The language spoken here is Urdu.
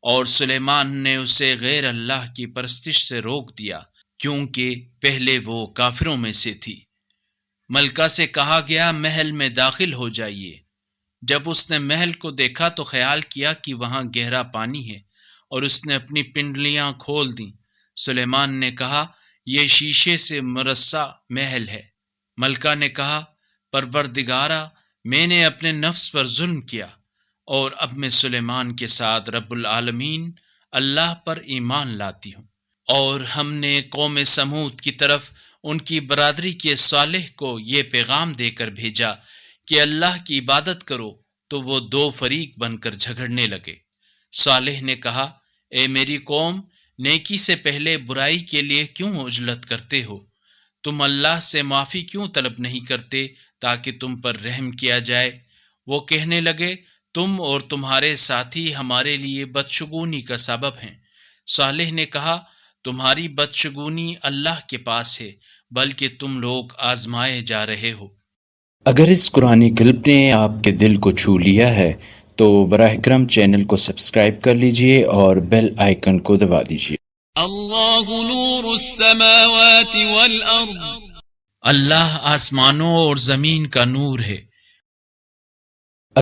اور سلیمان نے اسے غیر اللہ کی پرستش سے روک دیا، کیونکہ پہلے وہ کافروں میں سے تھی۔ ملکہ سے کہا گیا محل میں داخل ہو جائیے۔ جب اس نے محل کو دیکھا تو خیال کیا کہ وہاں گہرا پانی ہے، اور اس نے اپنی پنڈلیاں کھول دیں۔ سلیمان نے کہا یہ شیشے سے مرصع محل ہے۔ ملکہ نے کہا پروردگارا، میں نے اپنے نفس پر ظلم کیا، اور اب میں سلیمان کے ساتھ رب العالمین اللہ پر ایمان لاتی ہوں۔ اور ہم نے قوم سمود کی طرف ان کی برادری کے صالح کو یہ پیغام دے کر بھیجا کہ اللہ کی عبادت کرو، تو وہ دو فریق بن کر جھگڑنے لگے۔ صالح نے کہا اے میری قوم، نیکی سے پہلے برائی کے لیے کیوں عجلت کرتے ہو؟ تم اللہ سے معافی کیوں طلب نہیں کرتے تاکہ تم پر رحم کیا جائے؟ وہ کہنے لگے تم اور تمہارے ساتھی ہمارے لیے بدشگونی کا سبب ہیں۔ صالح نے کہا تمہاری بدشگونی اللہ کے پاس ہے، بلکہ تم لوگ آزمائے جا رہے ہو۔ اگر اس قرآنی کلپ نے آپ کے دل کو چھو لیا ہے تو براہ کرم چینل کو سبسکرائب کر لیجئے اور بیل آئیکن کو دبا دیجئے۔ اللہ نور السماوات والارض، اللہ آسمانوں اور زمین کا نور ہے۔